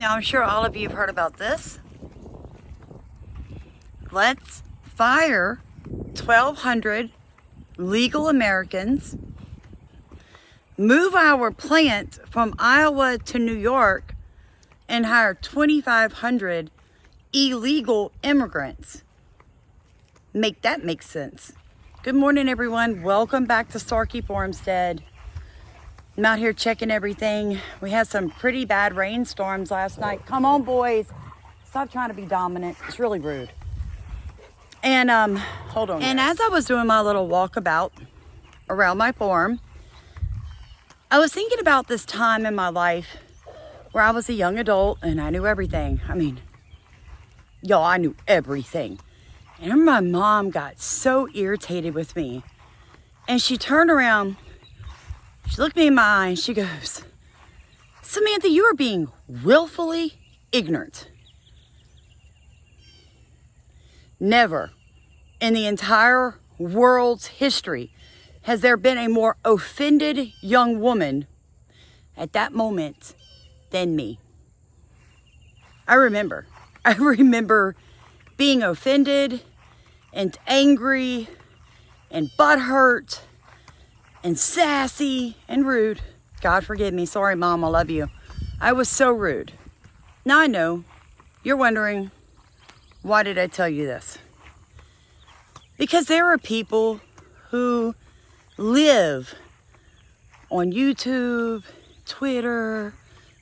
Now, I'm sure all of you have heard about this. Let's fire 1,200 legal Americans, move our plant from Iowa to New York, and hire 2,500 illegal immigrants. Make that make sense. Good morning, everyone. Welcome back to Starkey Homestead. I'm out here checking everything. We had some pretty bad rainstorms last night. Come on, boys. Stop trying to be dominant. It's really rude. And hold on. And as I was doing my little walkabout around my farm, I was thinking about this time in my life where I was a young adult and I knew everything. I mean, y'all, I knew everything. And my mom got so irritated with me. And she turned around, she looked me in my eye and she goes, "Samantha, you are being willfully ignorant." Never in the entire world's history has there been a more offended young woman at that moment than me. I remember being offended and angry and butthurt and sassy and rude. God forgive me. Sorry, Mom. I love you. I was so rude. Now I know you're wondering, why did I tell you this? Because there are people who live on YouTube, Twitter,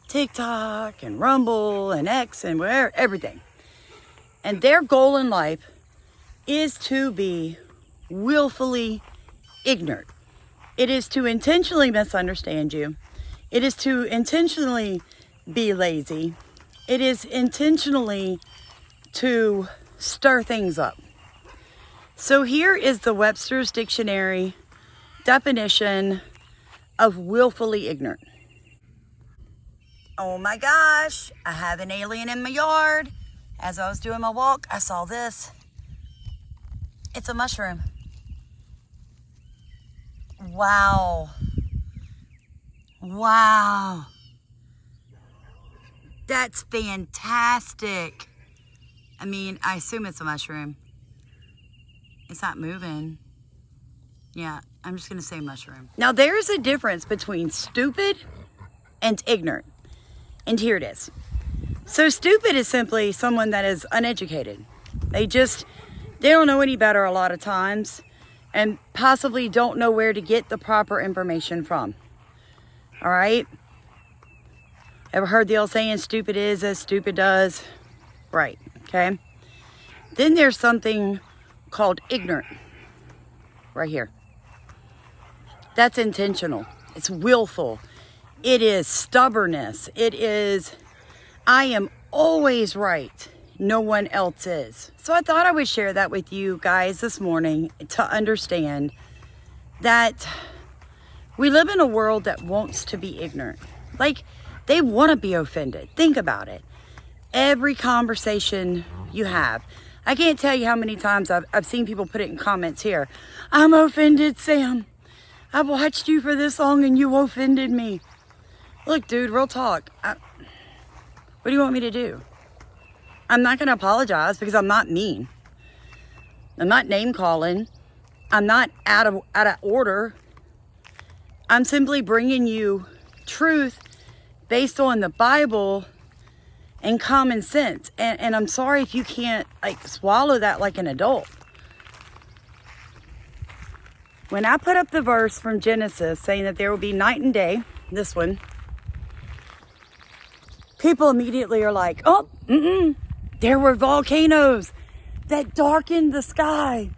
TikTok, and Rumble, and X, and where everything. And their goal in life is to be willfully ignorant. It is to intentionally misunderstand you. It is to intentionally be lazy. It is intentionally to stir things up. So here is the Webster's Dictionary definition of willfully ignorant. Oh my gosh, I have an alien in my yard. As I was doing my walk, I saw this. It's a mushroom. Wow. Wow. That's fantastic. I mean, I assume it's a mushroom. It's not moving. Yeah, I'm just going to say mushroom. Now, there's a difference between stupid and ignorant. And here it is. So stupid is simply someone that is uneducated. They don't know any better a lot of times and possibly don't know where to get the proper information from. All right? Ever heard the old saying, stupid is as stupid does? Right, okay? Then there's something called ignorant, right here. That's intentional. It's willful. It is stubbornness. It is, I am always right. No one else is. So I thought I would share that with you guys this morning to understand that we live in a world that wants to be ignorant. Like, they want to be offended. Think about it. Every conversation you have. I can't tell you how many times I've seen people put it in comments here. "I'm offended, Sam. I've watched you for this long and you offended me." Look, dude, real talk. What do you want me to do? I'm not going to apologize because I'm not mean. I'm not name calling. I'm not out of order. I'm simply bringing you truth based on the Bible and common sense. And I'm sorry if you can't swallow that like an adult. When I put up the verse from Genesis saying that there will be night and day, this one, people immediately are like, "Oh, there were volcanoes that darkened the sky.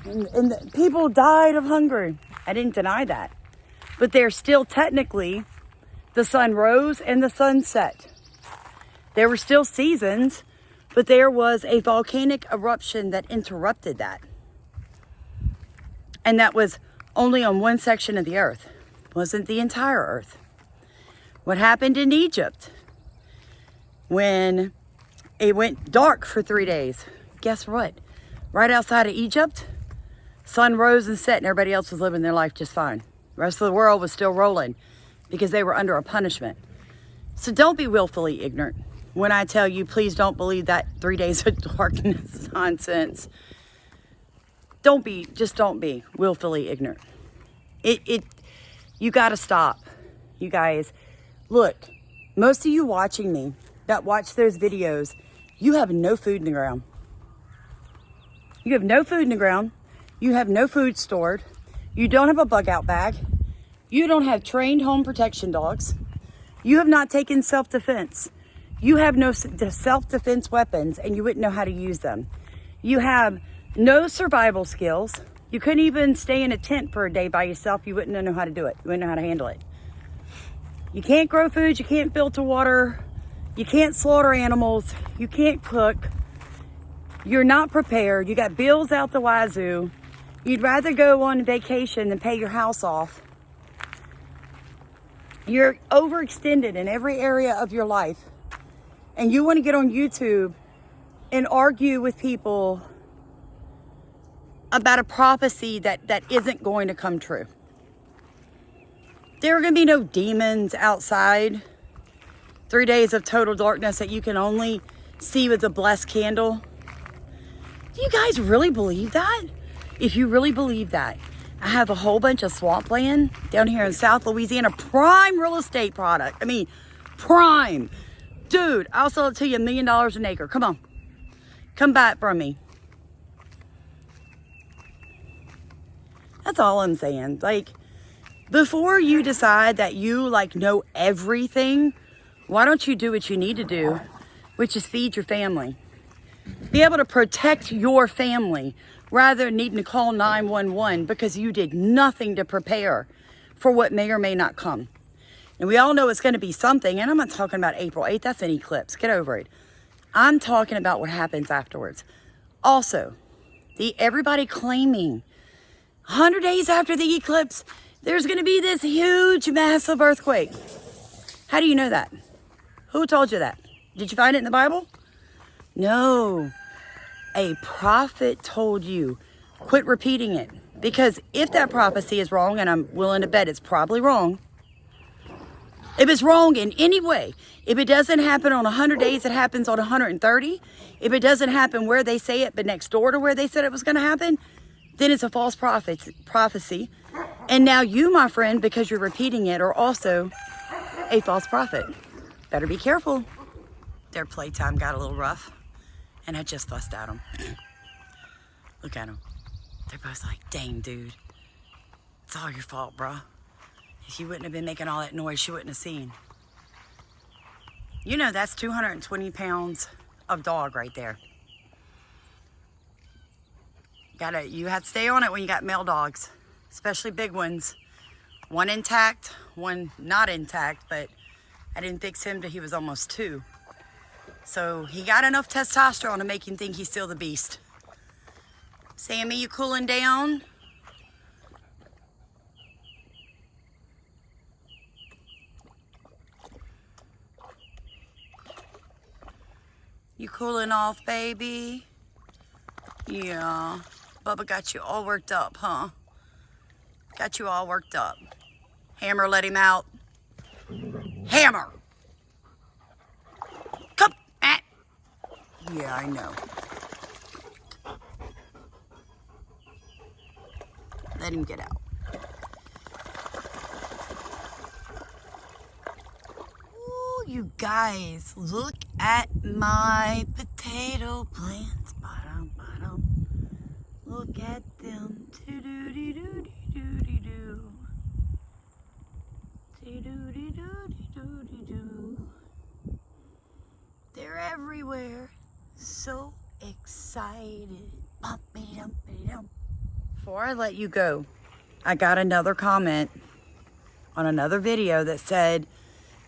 And the people died of hunger." I didn't deny that. But there's still technically the sun rose and the sun set. There were still seasons, but there was a volcanic eruption that interrupted that. And that was only on one section of the earth. It wasn't the entire earth. What happened in Egypt when it went dark for 3 days? Guess what? Right outside of Egypt, sun rose and set and everybody else was living their life just fine. The rest of the world was still rolling because they were under a punishment. So don't be willfully ignorant when I tell you, please don't believe that 3 days of darkness nonsense. Just don't be willfully ignorant. You got to stop. You guys, look, most of you watching me that watch those videos, you have no food in the ground. You have no food in the ground. You have no food stored. You don't have a bug out bag. You don't have trained home protection dogs. You have not taken self-defense. You have no self-defense weapons, and you wouldn't know how to use them. You have no survival skills. You couldn't even stay in a tent for a day by yourself. You wouldn't know how to do it. You wouldn't know how to handle it. You can't grow food. You can't filter water. You can't slaughter animals. You can't cook. You're not prepared. You got bills out the wazoo. You'd rather go on vacation than pay your house off. You're overextended in every area of your life. And you want to get on YouTube and argue with people about a prophecy that isn't going to come true. There are going to be no demons outside. 3 days of total darkness that you can only see with a blessed candle. Do you guys really believe that? If you really believe that, I have a whole bunch of swampland down here in South Louisiana. Prime real estate product. I mean, prime. Dude, I'll sell it to you $1 million an acre. Come on. Come back from me. That's all I'm saying. Like, before you decide that you know everything, why don't you do what you need to do, which is feed your family. Be able to protect your family rather than needing to call 911 because you did nothing to prepare for what may or may not come. And we all know it's going to be something, and I'm not talking about April 8th. That's an eclipse. Get over it. I'm talking about what happens afterwards. Also, everybody claiming 100 days after the eclipse, there's going to be this huge, massive earthquake. How do you know that? Who told you that? Did you find it in the Bible? No. A prophet told you. Quit repeating it. Because if that prophecy is wrong, and I'm willing to bet it's probably wrong, if it's wrong in any way, if it doesn't happen on 100 days, it happens on 130. If it doesn't happen where they say it, but next door to where they said it was going to happen, then it's a false prophecy. And now you, my friend, because you're repeating it, are also a false prophet. Better be careful. Their playtime got a little rough, and I just fussed at them. Look at them. They're both like, dang, dude. It's all your fault, bruh. If you wouldn't have been making all that noise, you wouldn't have seen. You know, that's 220 pounds of dog right there. You have to stay on it when you got male dogs, especially big ones. One intact, one not intact, but I didn't fix him till he was almost 2. So he got enough testosterone to make him think he's still the beast. Sammy, you cooling down? You cooling off, baby? Yeah. Bubba got you all worked up, huh? Got you all worked up. Hammer, let him out. Hammer! Come at. Yeah, I know. Let him get out. Ooh, you guys, look at my potato plants. Bottom, bottom. Look at them. Do-do-de-do-de-do-de-do. Do-do-de-do-de-do-de-do. They're everywhere. So excited. Bump-a-dum-a-dum. Before I let you go, I got another comment on another video that said,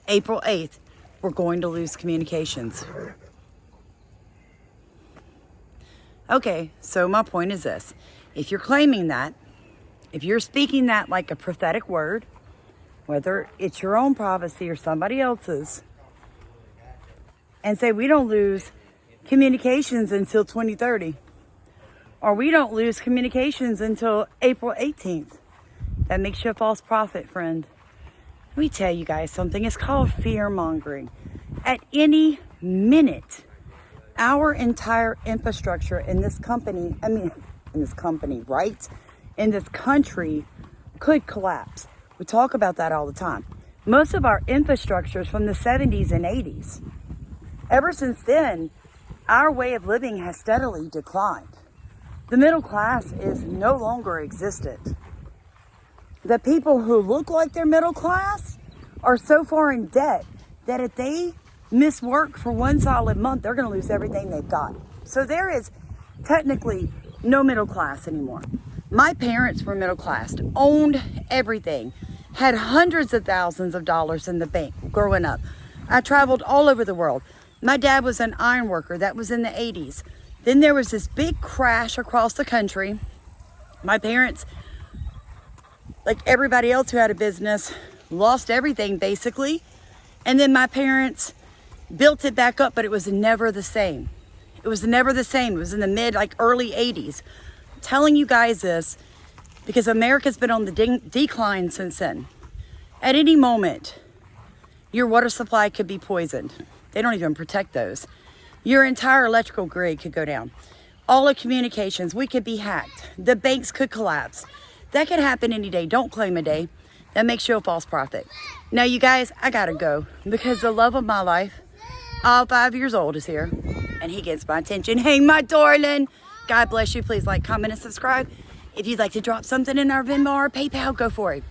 April 8th, we're going to lose communications. Okay, so my point is this. If you're claiming that, if you're speaking that like a prophetic word, whether it's your own prophecy or somebody else's, and say we don't lose communications until 2030, or we don't lose communications until April 18th, that makes you a false prophet, friend. Let me tell you guys something. It's called fear mongering. At any minute, our entire infrastructure in this company, in this country could collapse. We talk about that all the time. Most of our infrastructure is from the 70s and 80s. Ever since then, our way of living has steadily declined. The middle class is no longer existent. The people who look like they're middle class are so far in debt that if they miss work for one solid month, they're going to lose everything they've got. So there is technically no middle class anymore. My parents were middle class, owned everything, had hundreds of thousands of dollars in the bank growing up. I traveled all over the world. My dad was an iron worker. That was in the 80s. Then there was this big crash across the country. My parents, like everybody else who had a business, lost everything basically. And then my parents built it back up, but it was never the same. It was never the same. It was in the early 80s. I'm telling you guys this because America's been on the decline since then. At any moment, your water supply could be poisoned. They don't even protect those. Your entire electrical grid could go down. All the communications, we could be hacked. The banks could collapse. That could happen any day. Don't claim a day. That makes you a false prophet. Now, you guys, I gotta go because the love of my life, all 5 years old, is here and he gets my attention. Hey, my darling. God bless you. Please like, comment, and subscribe. If you'd like to drop something in our Venmo or PayPal, go for it.